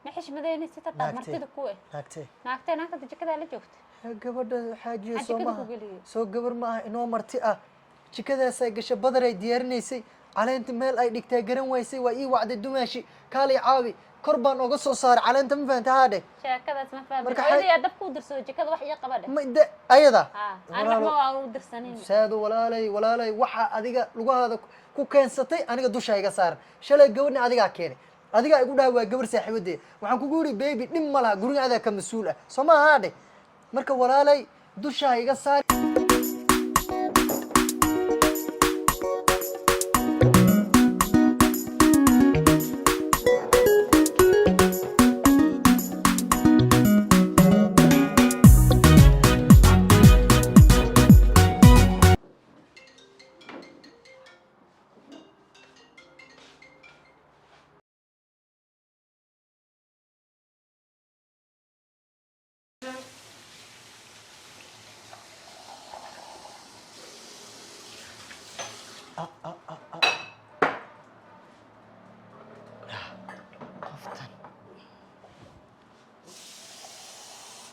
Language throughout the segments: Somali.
ما حش مدينة ستة مرتدى كوي ناكتي ناكتة جكدا لا جوجت gabadha xaajiye Xaaji soo kada maaha ku geliye. soo gabar maaha inoo marti ah jikadaasay gashay badar ay diyaarinaysay caleenta meel ay dhigtay garan waysay waa ii wacday dumaashi kaalay caawi kor baan oga soo saaray caleenta ma fahanta haadhe sheekadaas ma fahmin Marka hooyadii aad dabka u dirsado jikada wax iyo qabadhe ma de ayada aan waxba waa u dirsanin saado walaalay waxa adiga lugahaada ku keensatay aniga dusha iga saaran shalay gabadhna adigaa keenay adigaa igu dhahay waa gabar saaxiibadee waxaan kugu yidhi baby dhib ma laha guriga adaa ka mas-uul ah soo maaha haadhe marka walaalay dusha iga saar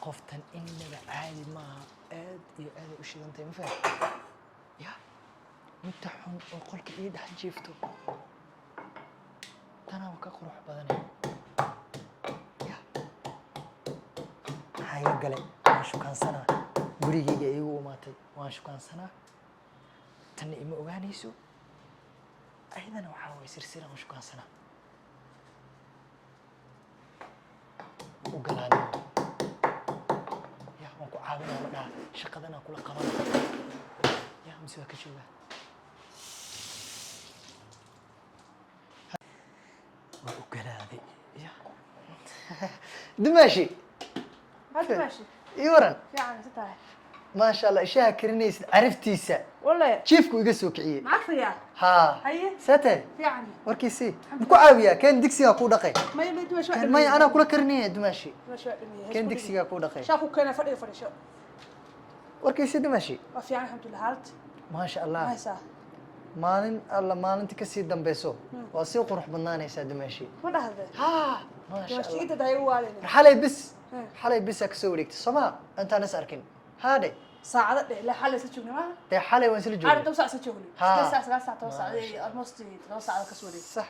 qoftan inaba caadi maaha aad iyo aad u shidantay ma fahad ya midda xun oo qolka ii dhex jiifto tanaba ka qurux badanay ya maxaa iga galay waan shukaansanaa gurigayga iigu imaatay waan shukaansanaa tanna ima ogaanayso ayadana waxaa way sirsiran u shukaansanaa u galaanay caawinaa la dhaha shaqadana kula qaban yaa mise waa ka joogaa waa u galaaday ya dumaashi ii waran maasha allah ishaha karinaysid caraftiisa jiifku iga soo kiciyey ها ساتر وركيسي بكو عاوية كان ديكسي كو دقي ما أنا كل كرنيه دماشي كان ديكسي كو دقي شافو كان فرق شو وركيسي دماشي ما في الحمد لله حالت ما شاء الله مالن الله مالن تكسي دمبيسو واسيو قروح بنانيسا دماشي ما هذا ها ما شاء الله دماشي دايرو والين حالي بس أكسوريك سما أنت أنا سأركن هذا ساعة لا حالة سجوني ما ده حالي وين سجوني عارف توسع سجوني ساعة توسع المستي توسع كسوري صح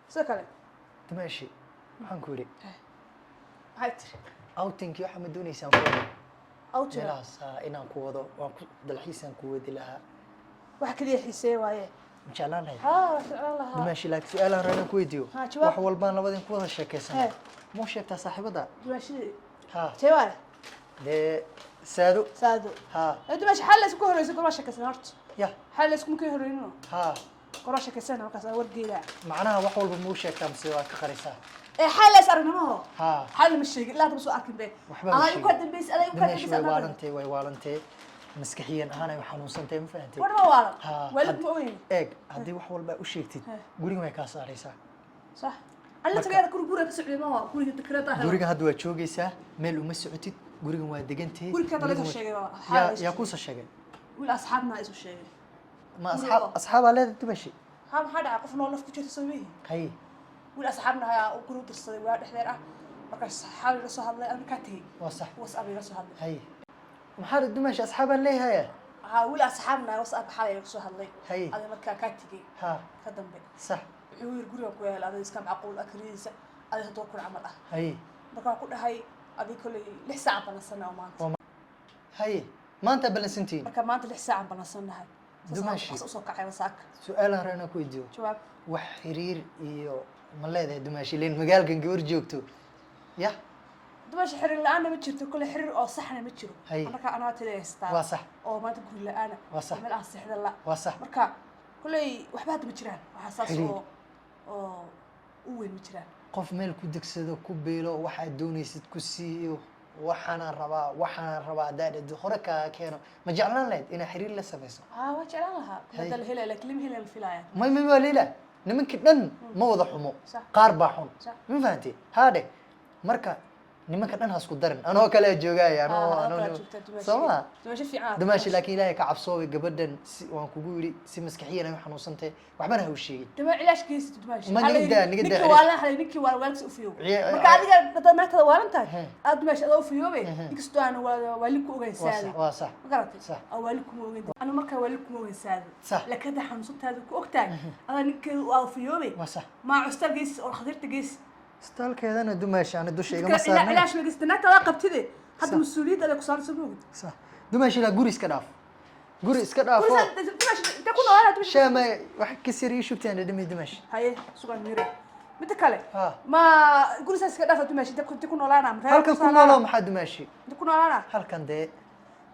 سكلي دماشي حنكوري هايت أوتينك يا حمد دوني سانكوري أوتين ملاس إنا كوضو دلحيسان كودي لها واحد كذي حسيه وايه إن شاء الله لا ها إن شاء الله دماشي لك سؤال رانا كويديو وحول بان لبدين كوضا شاكيسان مو شيكتا صاحبة دا دماشي ها تيوالي ده سادو ها دماشي حل اسكو هوريسو قراشة كسان هرت يا حل اسكو ممكن هورينو ها قراشة كسان وكسان ورقي لا معناها وحول بمو شيكتا مسيوا كقريسان حل اسألنا ما هو ها حل مش شيء لا تبصوا أكل به أنا يقدم بيس أنا يقدم بيس والنتي والنتي مسكحيا أنا وحنوسنتي ما فهمتي وين ما والد ولد مؤمن إيه هدي وحول بقى وشيكتي قولي ما يكاس عليسا صح أنا ترى كل جورة كسر ما هو كل تكررتها قولي هدوا تشوجيسا ميل ومسعتي قولي ما دقنتي قولي كذا الشيء يا كوس الشيء ولا أصحابنا إيش الشيء ما أصحاب على تمشي هم حدا عقفنا والله في كل تسويه هاي ولا أصحابنا هيا وكروت الصديق واحد حذر مركز حاول رسوا هذا أنا كاتي وصح وصأبي رسوا هذا هاي محارد دمشق أصحابا ليه هيا ولا أصحابنا وصأب حالي رسوا هذا هاي هذا مركز كاتي ها خدم بي صح يقول يقول يقول هذا يسكن عقول أكريس هذا توكل عمل هاي مركز أقول هاي أبي كل لسه عم بنصنع وما هاي ما أنت بلسنتين مركز ما أنت لسه عم بنصنع هاي دمشق أسوق كعي وساك سؤال هرنا كويديو جواب وحرير إيو ملاذ دمشق لين مجال كان جور جوكتو يا دمشق حرير الآن متشرت كل حرير أو صحنا متشرو هاي أنا ترى استار واصح أو ما تقول لا أنا واصح من أصح هذا لا واصح مركز كل وحبات متشران وحساس أو وين متشران قف ميل كدكسدو كبيلو واحد دونيسد كسيو waxaan rabaa daadad hore ka keeno ma jeclaan lahayd ina xiriir la samayso waa jeclaan lahaa badal helay laakiin helay filaya ma leela nimanka dhan ma wada xumo qaar baa xun ma fahanti haade marka nimanka dhan ha isku darin anoo kale joogaya anoo sama dumaashi laakiin ilaahay ka cabsoobay gabadhan waan kugu yiri si maskaxiyan ay xanuunsantay waxbana ha u sheegin dama ilaashkiisa dumaashi ma niga ninkii waa waalkiis u fiyo marka adiga dadamatada waalan tahay aad dumaashi adoo u fiyoobe inkastoo aan waali ku ogeysaday waa sax magaratay waali ku ogeysaday ana marka waali ku ogeysaday lakada xanuunsantaada ku ogtahay ada ninkii waa fiyoobe ma custalgiis oo khatartigiis استالكيدنا دماشي أنا دوشي إيجا مسار لا علاش ما قستناك لا قبتدي هذا مسؤولية هذا كسر سبوق صح دماشي لا جوريس كداف جوريس كداف دماشي تكون أنا دماشي شامة واحد كسر يشوف تاني دماشي هاي سؤال ميري متكلم ما جوريس كداف دماشي تكون ولا أنا هل كان ولا محد دماشي تكون ولا أنا هل كان ده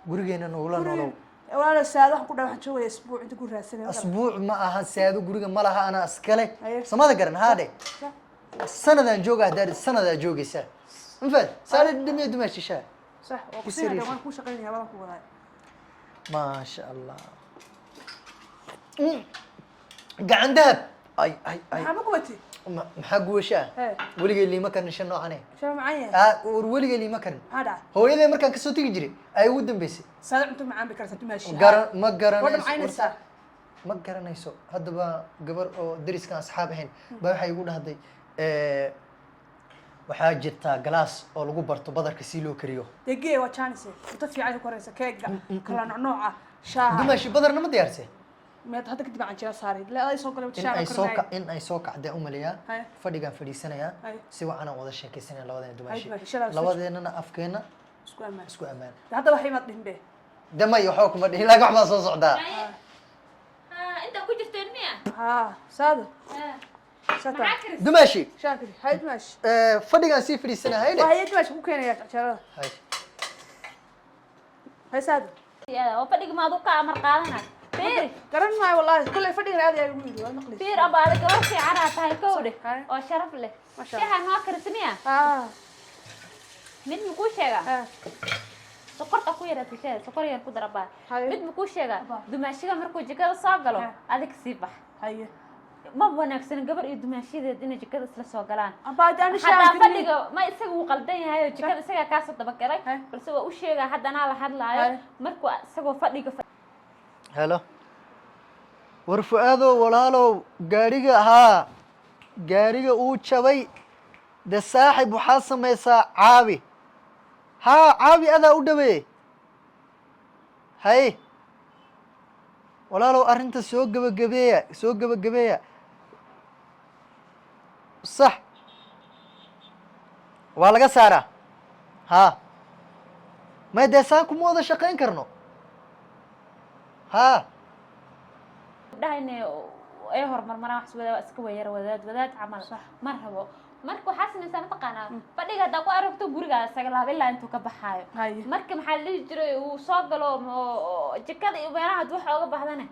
جوريجينا نولا نولو ولا السادة كنا حنشوي أسبوع أنت كل راسنا أسبوع ما أهان سادة جوريجا ما لها أنا أسكله سماذا قرن هذا السنة ذا نجوجه دار السنة ذا جوجي سا انفد صار الدنيا دمشق شا صح وقصير ده ما نكون شغالين يا بابا وراي ما شاء الله قاعد دهب اي ما قوتي محق وشا ولقي اللي ما كان شنو عنه شنو معايا ولقي اللي ما كان هذا هو اذا مركان كسو تجري اي ودن بس صار انتم معاهم بكرة ماشي ما قرن ما قرنيسو هذا با قبر او دريس كان اصحاب هين با waxay igu dhahday waxaa jirta glass oo lagu barto badarka si loo kariyo degee waa chance inta fiican ku koraysa keega kala nooca shaaha dumashi badarna ma diyaarsay meed hadda kadib aan jira saaray la ay soo galay shaaha in ay soo kacday umaliya fadhigan fadhiisanaya si wacan aan wada sheekaysanay labadeen dumashi labadeenna afkeena isku amaan hadda waxay ma dhimbe damay waxa kuma dhihin laga wax ma soo socdaa انت كنت ترميها ساده دماشي شاكر هاي دماشي فدغان سي فريسنا هايده هاي دماشي ku keenaya jacayada هاي ساده يا فدغ ما دوك امر قادنا فير garan maayo wallahi kulay fadhiga aad ay ugu yiri waa naqli فير abaad gabar si cara tahay kowde oo sharaf leh shaha ma karsamiya mid ku sheega sokorta ku yaraatay shay sokor yar ku daraba mid ma ku sheega dumaashiga markuu jikada soo galo adig si bax haye ma wanaagsan gabar iyo dumaashideed in jikada isla soo galaan abaadaan shaaqo fadhiga ma isagu uu qaldan yahay jikada isaga ka soo daba galay balse waa u sheega haddana la hadlaayo markuu isagoo fadhiga hello war fuaado walaalow gaariga uu jabay de saaxib waxa sameeysaa caabi عابي أذا أودبي هاي ولا لو أرنت سوق بجبية صح ولا قصارة ها ما دساكم هذا شقين كرنو ها ده إنه هر مرة واحد وذا اسكوير وذا عمل صح مرحبا marka waxa sameeyay mataqaana fadhiga hada ku aragto guriga sagalaab ilaa intuu ka baxaayo marka maxaa la jiray uu soo galo jikada iyo meelaha wax uga baxdana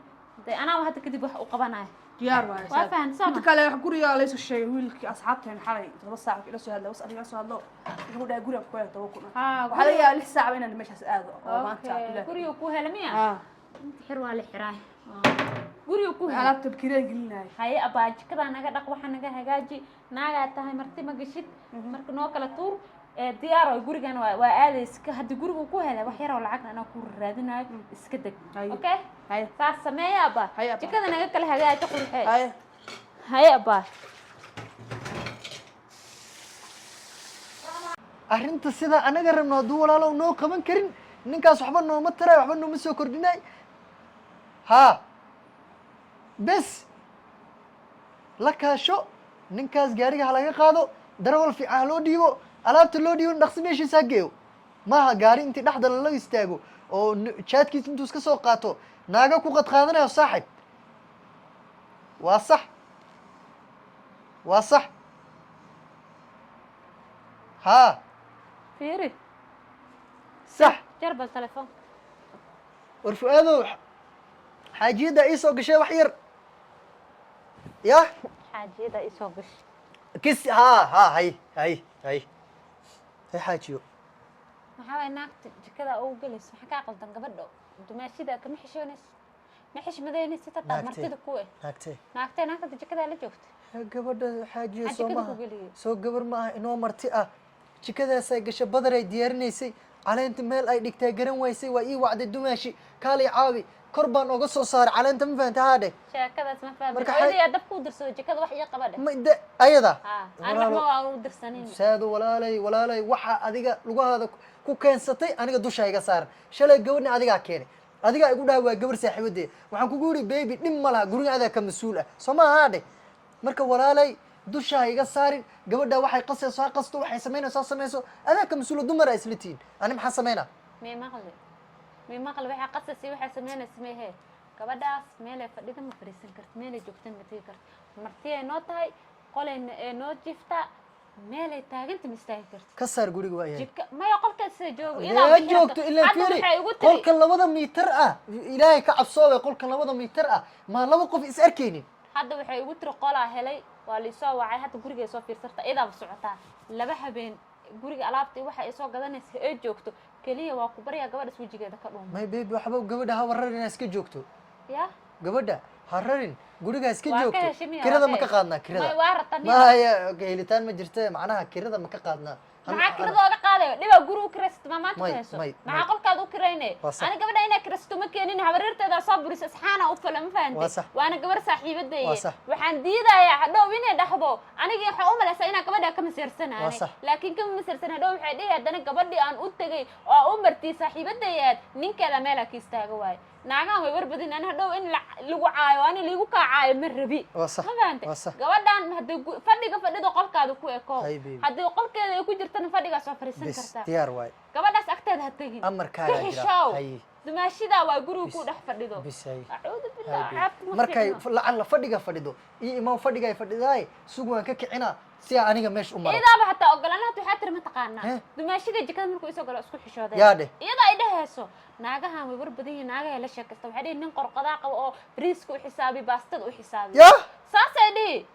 ana waxa kadib wax u qabanayo diyaar waa faan sama kale wax guriga la isoo sheegay wiilkii asxaabteen xalay 2 saac ila soo hadlay adiga soo hadlo wuxuu dhahay guriga ku heelto ku waxa la yahay 6 saac inaan meeshaas aado oo maanta guriga ku helamiya inta xir waa la xiraay guriga ku heelay alaabta kireen gelinay hay abaa jikada naga dhaq waxa naga hagaaji naaga tahay marti ma gashid marka noo kala tuur diyaar oo gurigan waa aaday iska hadii guriga ku helay wax yar oo lacag ana ku raadinayo iska deg okay hay saas sameeya aba jikada naga kala hagaaji qurxay hay aba arrinta sida anaga rabno duu walaalow noo qaban karin ninkaas waxba nooma taray waxba nooma soo kordhinay ha bes la kaasho ninkaas gaariga laga qaado darawal fiican loo dhiibo alaabta loo dhiibo dhaqsi meeshiisa geeyo maaha gaari intii dhaxda la istaago oo chatkiis intuu iska soo qaato naaga ku qad qaadanayo saaxib waa sax ها فيري صح جرب التليفون ورفقاده حاجيدا ايسو قشي وحير يا حاجيدا ايسو قش كيس ها هاي حاجيو maxaa way naagta jikada oo galis waxa ka qaldan gabadho dumaashida kama xishoonis ma xishmadeynaysa taa martida ku naagta jikada la joogto gabadha xaajiyo soo gabar ma ah inoo marti ah jikadaasay gashay badaray diyaarinaysay caleenta meel ay dhigtay garan waysay waa ii wacday dumaashi kaalay caawi kor baan oga soo saaray caleenta ma fahanta haadhe sheekadaas ma fahmay ayada dab ku dirso jikada wax iyo qabadhe ayada ana ma waan u dirsanin saado walaalay waxa adiga lugahaada ku keensatay aniga dusha iga saaran shalay gabadhna adiga keenay adiga igu dhahay waa gabar saaxiibadeed waxaan kugu yiri baby dhim ma laha guriga adaa ka mas'uul ah soo ma haadhe marka walaalay dusha iga saarin gabadha waxay qasayso qasto waxay sameynayso adaa ka mas'uul dumar islatiin ani maxaa sameynaa مي مقل وحى قصصي وحى سمينا سميه gabadhaas meel ay fadhida ma fariisan karto meel ay joogtan ma tagi karto martii ay noo tahay qol ay noo jifta meel ay taaganta ma istaagi karto ka saar guriga waa yahay maya qolkaas joogo ilaa joogto ilaa fiiri qolka 2 mitir ah ilaahay ka cabsooday qolka 2 mitir ah ma laba qof is arkeenin hadda waxay ugu tiri qolaa helay waa li soo wacay hadda guriga soo fiirsarta idaaba socotaa laba habeen guriga alaabtii waxa ay soo gadanaysa ee joogto kaliya waa ku bariya gabadha wajigeeda ka dhuumo may baby waxba gabadha ha wararin iska joogto ya gabadha hararin guriga iska joogto kirada ma ka qaadnaa kirada may waa ratani ma haya helitaan ma jirto macnaha kirada ma ka qaadnaa maxaa kirada oga qaadayo dhiba guriga u kiraysto ma maanta hayso maxaa qolkaad u kirayne ani gabadha inay kiraysto ma keenin habareerteeda soo buris asxaana u fala ma fahanti waana gabar saaxiibadeey waxaan diidayaa hadhow inay dhaxdo aniga waxa u maleysay inaa gabadha ka maseersanaanay laakiin kama maseersan hadhow waxay dhihi hadana gabadhii aan u tagay oo u martii saaxiibadeeyad ninkeeda meel ka istaaga waay naagaan way warbadin ana hadhow in lagu caayo ani liigu ka caayo ma rabi ma fahanti gabadhan hadda fadhiga qolkaada ku eeko hadda qolkeeda ay ku jirtana fadhiga soo fariisan kartaa diyaar waay gabadhaas agteeda ha tagin amarkaaga jira dumaashida waa guriga ku dhex fadhido a'uudu billaah markay lacala fadhiga fadhido iyo imaan fadhiga ay fadhidaay sugu waan ka kicina si aniga meesh u maro idaaba hatta ogolaanaad waxa tir ma taqaana dumaashida jikada markuu isoo galo isku xishooday iyada ay dhahayso naagahan way warbadin naagaha la sheekasta waxa dhig nin qorqodaa qabo oo bariiska u xisaabi baastada u xisaabi saasay dhig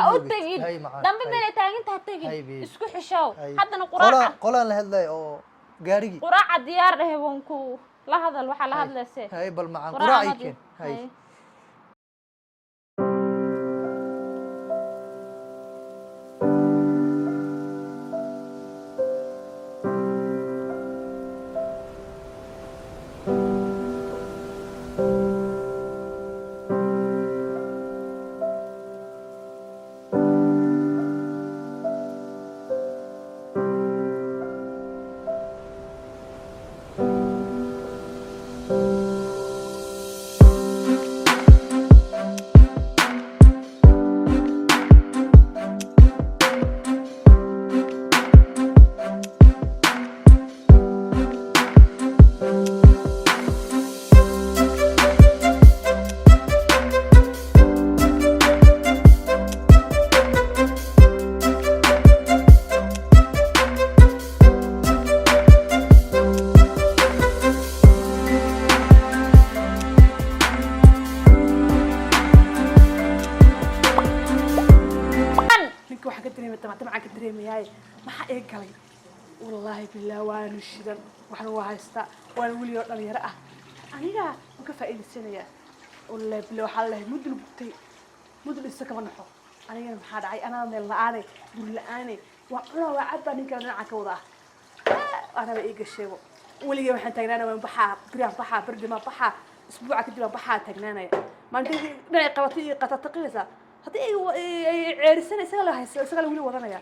ha u tagin dambe meel taaginta ha tagin isku xishoow haddana qolaan la hadlay oo gaarigi quraaca diyaar dhahay wanku la hadal waxa la hadlayse hay bal macaan quraacikin hay والله بالله وانا شدن waxaan u haystaa waan wali oo dhalinyaro ah aniga ma ka faa'iideysanaya wallahi bilaa waxa la mudul isa kama naxo aniga maxaa dhacay ana meel la'aanay dur la'aanay waa cadba ninka dhinaca ka wada ana ba iga sheego waliga waxaan taagnaana waan baxaa bardima baxaa isbuuca kadib baxaa taagnaanaya maantii dhinaca qabatay qatataqaysa hadii ay ceerisanaysa la hayso isaga wali wadanaya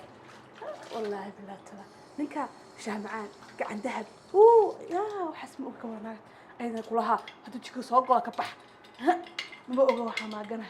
wallahi bilaa tala ninka شامعان قاعد ذهب يا وحسمه كمان أيضا كلها هتجيك صوق ولا كبح ما بقول حماقنا